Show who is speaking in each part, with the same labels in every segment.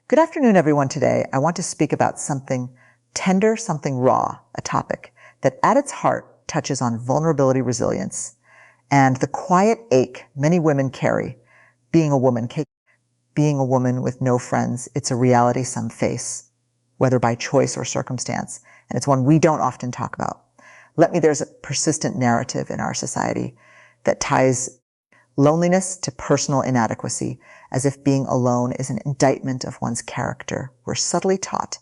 Speaker 1: Good afternoon, everyone. Today, I want to speak about something tender, something raw, a topic that at its heart touches on vulnerability, resilience, and the quiet ache many women carry. Being a woman with no friends, it's a reality some face, whether by choice or circumstance, and it's one we don't often talk about. There's a persistent narrative in our society that ties loneliness to personal inadequacy, as if being alone is an indictment of one's character. We're subtly taught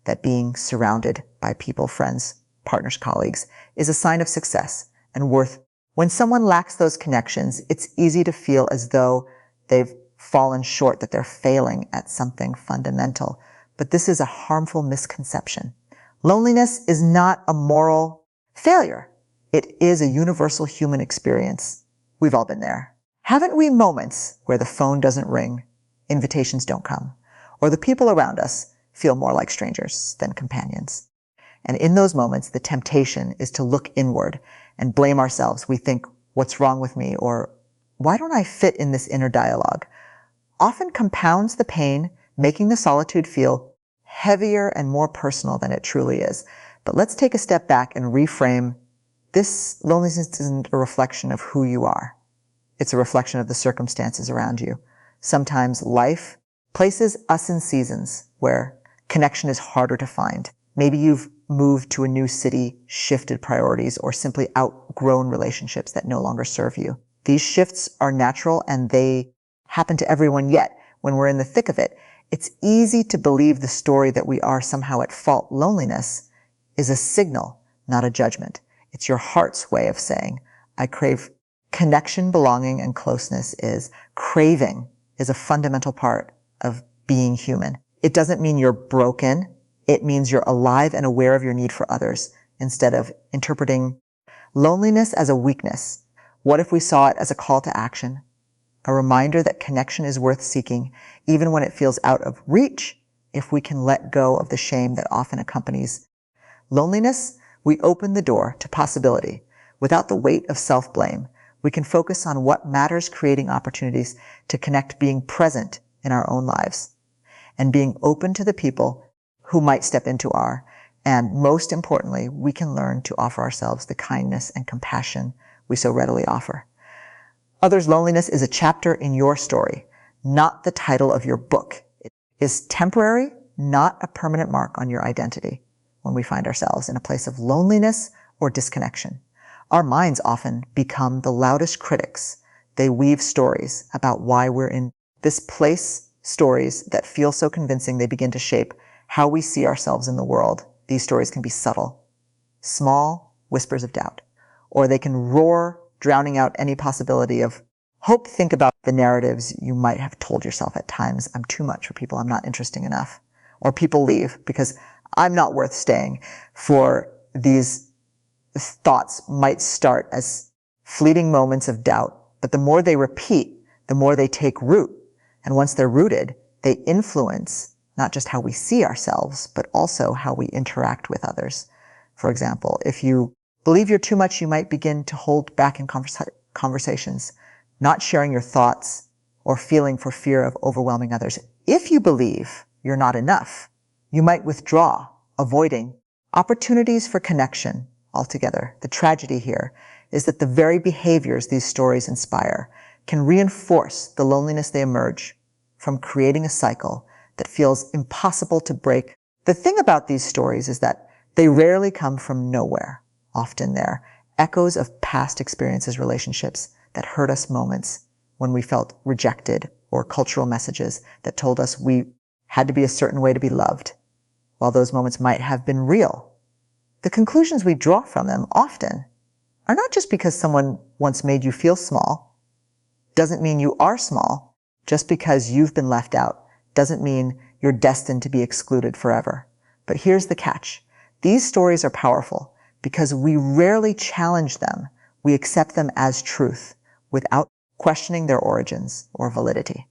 Speaker 1: that being surrounded by people, friends, partners, colleagues, is a sign of success and worth. When someone lacks those connections, it's easy to feel as though they've fallen short, that they're failing at something fundamental. But this is a harmful misconception. Loneliness is not a moral failure. It is a universal human experience. We've all been there. Haven't we moments where the phone doesn't ring, invitations don't come, or the people around us feel more like strangers than companions? And in those moments, the temptation is to look inward and blame ourselves. We think, what's wrong with me? Or why don't I fit in this inner dialogue? Often compounds the pain, making the solitude feel heavier and more personal than it truly is. But let's take a step back and reframe. This loneliness isn't a reflection of who you are. It's a reflection of the circumstances around you. Sometimes life places us in seasons where connection is harder to find. Maybe you've moved to a new city, shifted priorities, or simply outgrown relationships that no longer serve you. These shifts are natural and they happen to everyone, yet when we're in the thick of it, it's easy to believe the story that we are somehow at fault. Loneliness is a signal, not a judgment. It's your heart's way of saying, I crave connection, belonging, and closeness. Craving is a fundamental part of being human. It doesn't mean you're broken. It means you're alive and aware of your need for others, instead of interpreting loneliness as a weakness. What if we saw it as a call to action? A reminder that connection is worth seeking, even when it feels out of reach. If we can let go of the shame that often accompanies loneliness, we open the door to possibility. Without the weight of self-blame, we can focus on what matters, creating opportunities to connect, being present in our own lives, and being open to the people who might step into our. And most importantly, we can learn to offer ourselves the kindness and compassion we so readily offer. Others' loneliness is a chapter in your story, not the title of your book. It is temporary, not a permanent mark on your identity. When we find ourselves in a place of loneliness or disconnection, our minds often become the loudest critics. They weave stories about why we're in this place, stories that feel so convincing they begin to shape how we see ourselves in the world. These stories can be subtle, small whispers of doubt, or they can roar, drowning out any possibility of hope. Think about the narratives you might have told yourself at times. I'm too much for people. I'm not interesting enough. Or people leave because I'm not worth staying. For these thoughts might start as fleeting moments of doubt, but the more they repeat, the more they take root. And once they're rooted, they influence not just how we see ourselves, but also how we interact with others. For example, if you believe you're too much, you might begin to hold back in conversations, not sharing your thoughts or feeling for fear of overwhelming others. If you believe you're not enough, you might withdraw, avoiding opportunities for connection altogether. The tragedy here is that the very behaviors these stories inspire can reinforce the loneliness they emerge from, creating a cycle that feels impossible to break. The thing about these stories is that they rarely come from nowhere. Often they're echoes of past experiences, relationships that hurt us, moments when we felt rejected, or cultural messages that told us we had to be a certain way to be loved. While those moments might have been real, the conclusions we draw from them often are not just because someone once made you feel small. Doesn't mean you are small. Just because you've been left out doesn't mean you're destined to be excluded forever. But here's the catch. These stories are powerful because we rarely challenge them. We accept them as truth without questioning their origins or validity.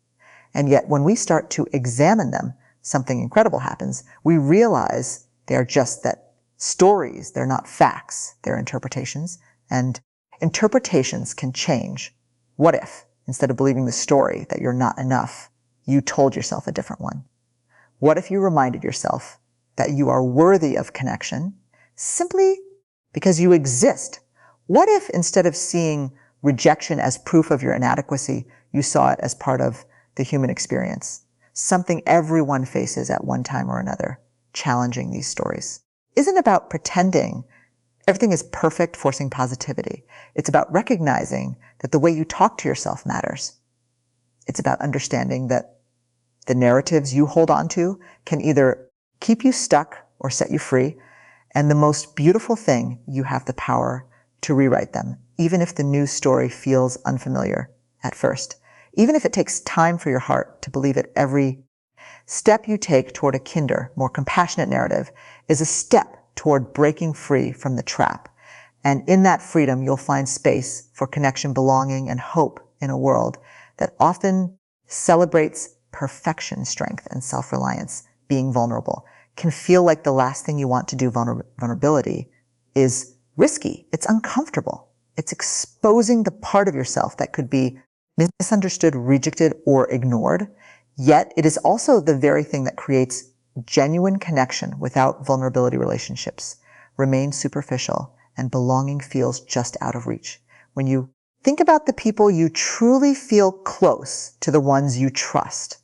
Speaker 1: And yet when we start to examine them, something incredible happens. We realize they are just that. Stories, they're not facts, they're interpretations, and interpretations can change. What if, instead of believing the story that you're not enough, you told yourself a different one? What if you reminded yourself that you are worthy of connection simply because you exist? What if instead of seeing rejection as proof of your inadequacy, you saw it as part of the human experience, something everyone faces at one time or another? Challenging these stories isn't about pretending everything is perfect, forcing positivity. It's about recognizing that the way you talk to yourself matters. It's about understanding that the narratives you hold on to can either keep you stuck or set you free. And the most beautiful thing, you have the power to rewrite them, even if the new story feels unfamiliar at first. Even if it takes time for your heart to believe it. Every step you take toward a kinder, more compassionate narrative is a step toward breaking free from the trap. And in that freedom, you'll find space for connection, belonging, and hope in a world that often celebrates perfection, strength, and self-reliance. Being vulnerable can feel like the last thing you want to do. Vulnerability is risky. It's uncomfortable. It's exposing the part of yourself that could be misunderstood, rejected, or ignored. Yet it is also the very thing that creates genuine connection. Without vulnerability, relationships remain superficial and belonging feels just out of reach. When you think about the people you truly feel close to, the ones you trust,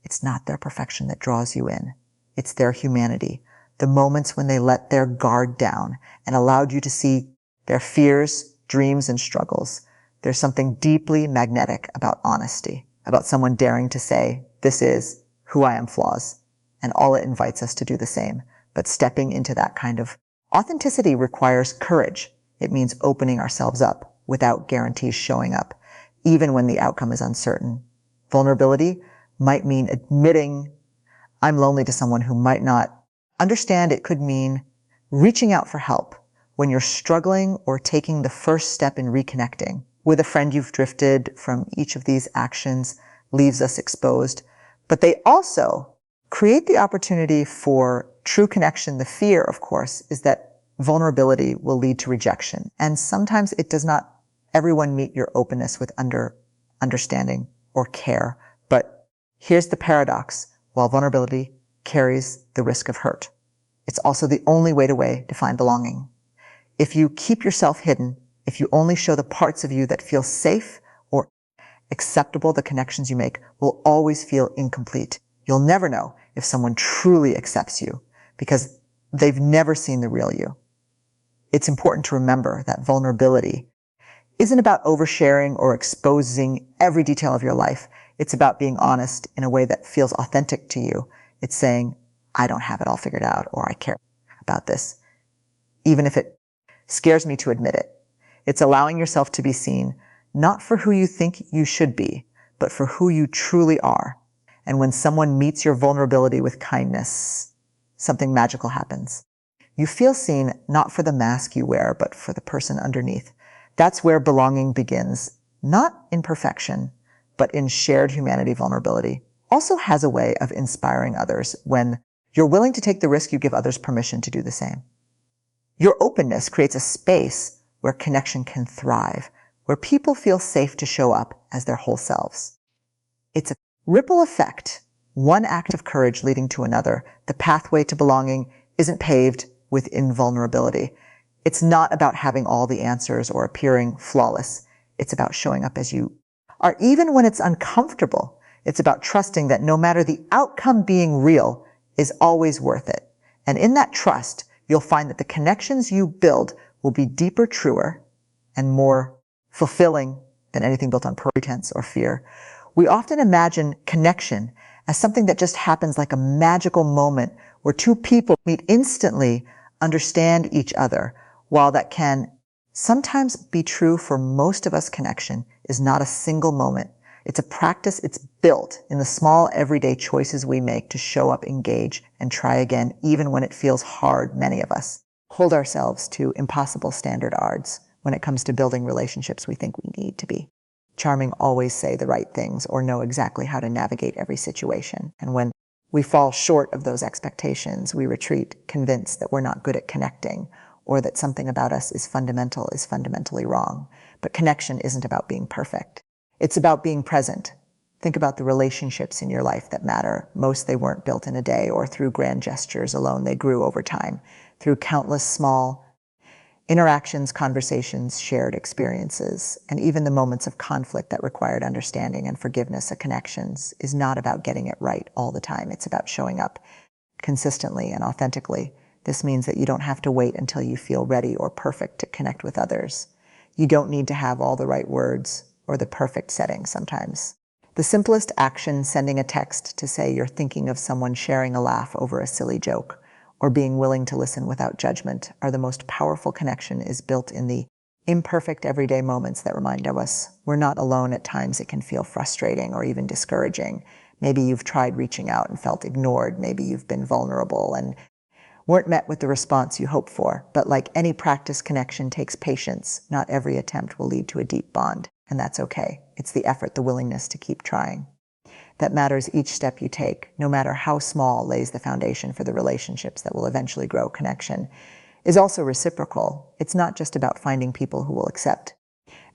Speaker 1: it's not their perfection that draws you in. It's their humanity, the moments when they let their guard down and allowed you to see their fears, dreams, and struggles. There's something deeply magnetic about honesty, about someone daring to say, "This is who I am, flaws," and all it invites us to do the same. But stepping into that kind of authenticity requires courage. It means opening ourselves up without guarantees showing up, even when the outcome is uncertain. Vulnerability might mean admitting I'm lonely to someone who might not understand. It could mean reaching out for help when you're struggling, or taking the first step in reconnecting with a friend you've drifted from. Each of these actions leaves us exposed, but they also create the opportunity for true connection. The fear, of course, is that vulnerability will lead to rejection. And sometimes it does not everyone meet your openness with understanding or care. But here's the paradox. While vulnerability carries the risk of hurt, it's also the only way to find belonging. If you keep yourself hidden, if you only show the parts of you that feel safe or acceptable, the connections you make will always feel incomplete. You'll never know if someone truly accepts you because they've never seen the real you. It's important to remember that vulnerability isn't about oversharing or exposing every detail of your life. It's about being honest in a way that feels authentic to you. It's saying, I don't have it all figured out, or I care about this, even if it scares me to admit it. It's allowing yourself to be seen, not for who you think you should be, but for who you truly are. And when someone meets your vulnerability with kindness, something magical happens. You feel seen not for the mask you wear, but for the person underneath. That's where belonging begins, not in perfection, but in shared humanity. Vulnerability also has a way of inspiring others. When you're willing to take the risk, you give others permission to do the same. Your openness creates a space where connection can thrive, where people feel safe to show up as their whole selves. It's a ripple effect, one act of courage leading to another. The pathway to belonging isn't paved with invulnerability. It's not about having all the answers or appearing flawless. It's about showing up as you are, even when it's uncomfortable. It's about trusting that no matter the outcome, being real is always worth it. And in that trust, you'll find that the connections you build will be deeper, truer, and more fulfilling than anything built on pretense or fear. We often imagine connection as something that just happens, like a magical moment where two people meet instantly, understand each other. While that can sometimes be true for most of us, connection is not a single moment. It's a practice. It's built in the small everyday choices we make to show up, engage, and try again, even when it feels hard. Many of us hold ourselves to impossible standards when it comes to building relationships we think we need to be charming, always say the right things, or know exactly how to navigate every situation. And when we fall short of those expectations, we retreat, convinced that we're not good at connecting, or that something about us is fundamentally wrong. But connection isn't about being perfect. It's about being present, Think about the relationships in your life that matter. Most they weren't built in a day or through grand gestures alone. They grew over time, through countless small interactions, conversations, shared experiences, and even the moments of conflict that required understanding and forgiveness. A connections is not about getting it right all the time. It's about showing up consistently and authentically. This means that you don't have to wait until you feel ready or perfect to connect with others. You don't need to have all the right words or the perfect setting sometimes. The simplest action, sending a text to say you're thinking of someone, sharing a laugh over a silly joke, or being willing to listen without judgment, are the most powerful. Connection is built in the imperfect everyday moments that remind us we're not alone. At times it can feel frustrating or even discouraging. Maybe you've tried reaching out and felt ignored. Maybe you've been vulnerable and weren't met with the response you hoped for. But like any practice, connection takes patience. Not every attempt will lead to a deep bond, and that's okay. It's the effort, the willingness to keep trying, that matters. Each step you take, no matter how small, lays the foundation for the relationships that will eventually grow. Connection is also reciprocal. It's not just about finding people who will accept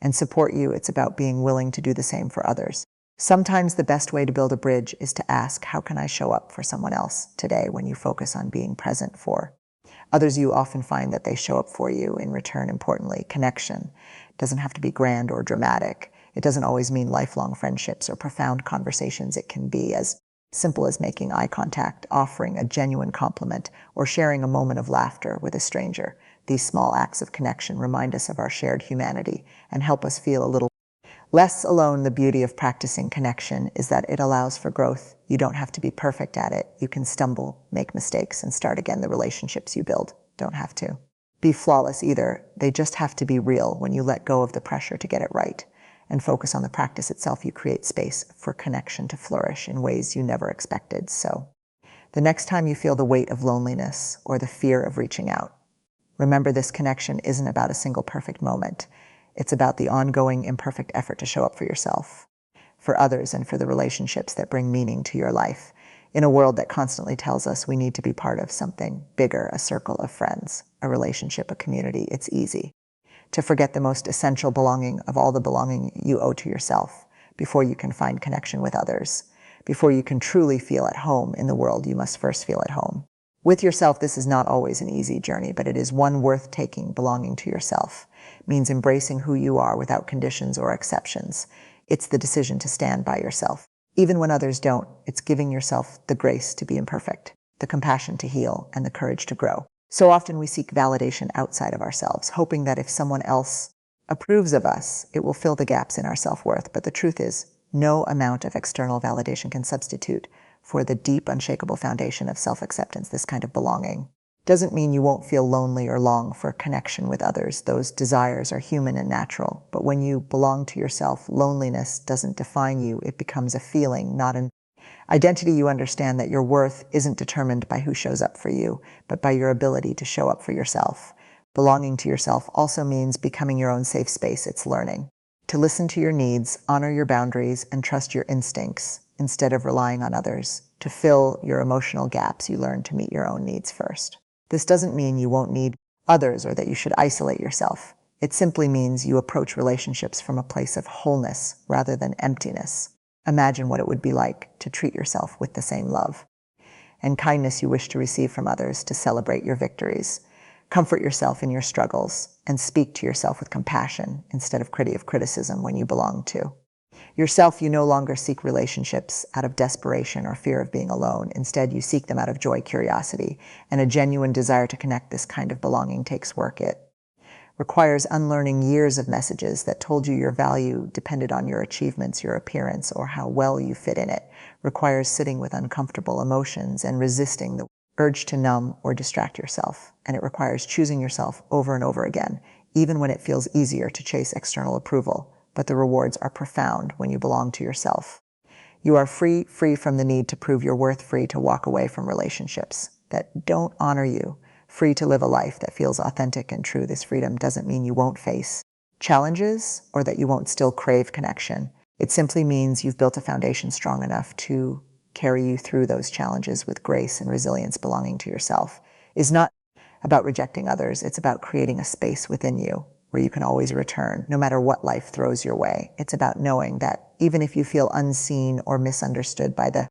Speaker 1: and support you. It's about being willing to do the same for others. Sometimes the best way to build a bridge is to ask, how can I show up for someone else today? When you focus on being present for others, you often find that they show up for you in return. Importantly, connection doesn't have to be grand or dramatic. It doesn't always mean lifelong friendships or profound conversations. It can be as simple as making eye contact, offering a genuine compliment, or sharing a moment of laughter with a stranger. These small acts of connection remind us of our shared humanity and help us feel a little less alone. The beauty of practicing connection is that it allows for growth. You don't have to be perfect at it. You can stumble, make mistakes, and start again. The relationships you build don't have to be flawless either. They just have to be real. When you let go of the pressure to get it right and focus on the practice itself, you create space for connection to flourish in ways you never expected. So the next time you feel the weight of loneliness or the fear of reaching out, remember this: connection isn't about a single perfect moment. It's about the ongoing imperfect effort to show up for yourself, for others, and for the relationships that bring meaning to your life. In a world that constantly tells us we need to be part of something bigger, a circle of friends, a relationship, a community, it's easy to forget the most essential belonging of all, the belonging you owe to yourself. Before you can find connection with others, before you can truly feel at home in the world, you must first feel at home with yourself. This is not always an easy journey, but it is one worth taking. Belonging to yourself means embracing who you are without conditions or exceptions. It's the decision to stand by yourself, even when others don't. It's giving yourself the grace to be imperfect, the compassion to heal, and the courage to grow. So often we seek validation outside of ourselves, hoping that if someone else approves of us, it will fill the gaps in our self-worth. But the truth is, no amount of external validation can substitute for the deep, unshakable foundation of self-acceptance. This kind of belonging doesn't mean you won't feel lonely or long for connection with others. Those desires are human and natural. But when you belong to yourself, loneliness doesn't define you. It becomes a feeling, not an identity. You understand that your worth isn't determined by who shows up for you, but by your ability to show up for yourself. Belonging to yourself also means becoming your own safe space. It's learning to listen to your needs, honor your boundaries, and trust your instincts instead of relying on others. To fill your emotional gaps, you learn to meet your own needs first. This doesn't mean you won't need others or that you should isolate yourself. It simply means you approach relationships from a place of wholeness rather than emptiness. Imagine what it would be like to treat yourself with the same love and kindness you wish to receive from others, to celebrate your victories, comfort yourself in your struggles, and speak to yourself with compassion instead of criticism. When you belong to yourself, you no longer seek relationships out of desperation or fear of being alone. Instead, you seek them out of joy, curiosity, and a genuine desire to connect. This kind of belonging takes work. It requires unlearning years of messages that told you your value depended on your achievements, your appearance, or how well you fit in it. Requires sitting with uncomfortable emotions and resisting the urge to numb or distract yourself. And it requires choosing yourself over and over again, even when it feels easier to chase external approval. But the rewards are profound when you belong to yourself. You are free from the need to prove your worth, free to walk away from relationships that don't honor you, free to live a life that feels authentic and true. This freedom doesn't mean you won't face challenges or that you won't still crave connection. It simply means you've built a foundation strong enough to carry you through those challenges with grace and resilience. Belonging to yourself is not about rejecting others. It's about creating a space within you where you can always return, no matter what life throws your way. It's about knowing that even if you feel unseen or misunderstood by the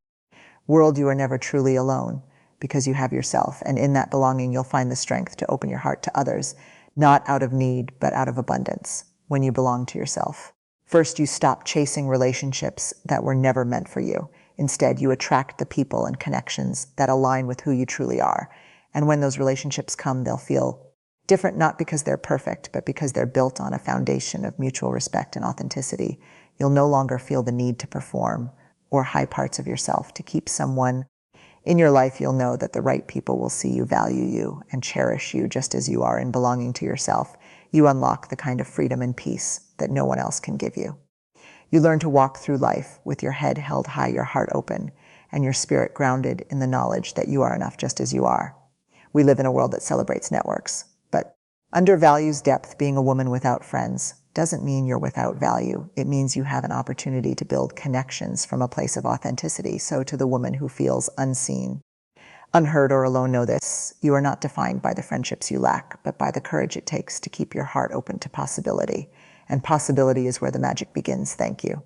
Speaker 1: world, you are never truly alone because you have yourself. And in that belonging, you'll find the strength to open your heart to others, not out of need, but out of abundance when you belong to yourself. First, you stop chasing relationships that were never meant for you. Instead, you attract the people and connections that align with who you truly are. And when those relationships come, they'll feel different, not because they're perfect, but because they're built on a foundation of mutual respect and authenticity. You'll no longer feel the need to perform or hide parts of yourself to keep someone in your life. You'll know that the right people will see you, value you, and cherish you just as you are. In belonging to yourself, you unlock the kind of freedom and peace that no one else can give you. You learn to walk through life with your head held high, your heart open, and your spirit grounded in the knowledge that you are enough just as you are. We live in a world that celebrates networks, but undervalues depth. Being a woman without friends doesn't mean you're without value. It means you have an opportunity to build connections from a place of authenticity. So to the woman who feels unseen, unheard, or alone, know this: you are not defined by the friendships you lack, but by the courage it takes to keep your heart open to possibility. And possibility is where the magic begins. Thank you.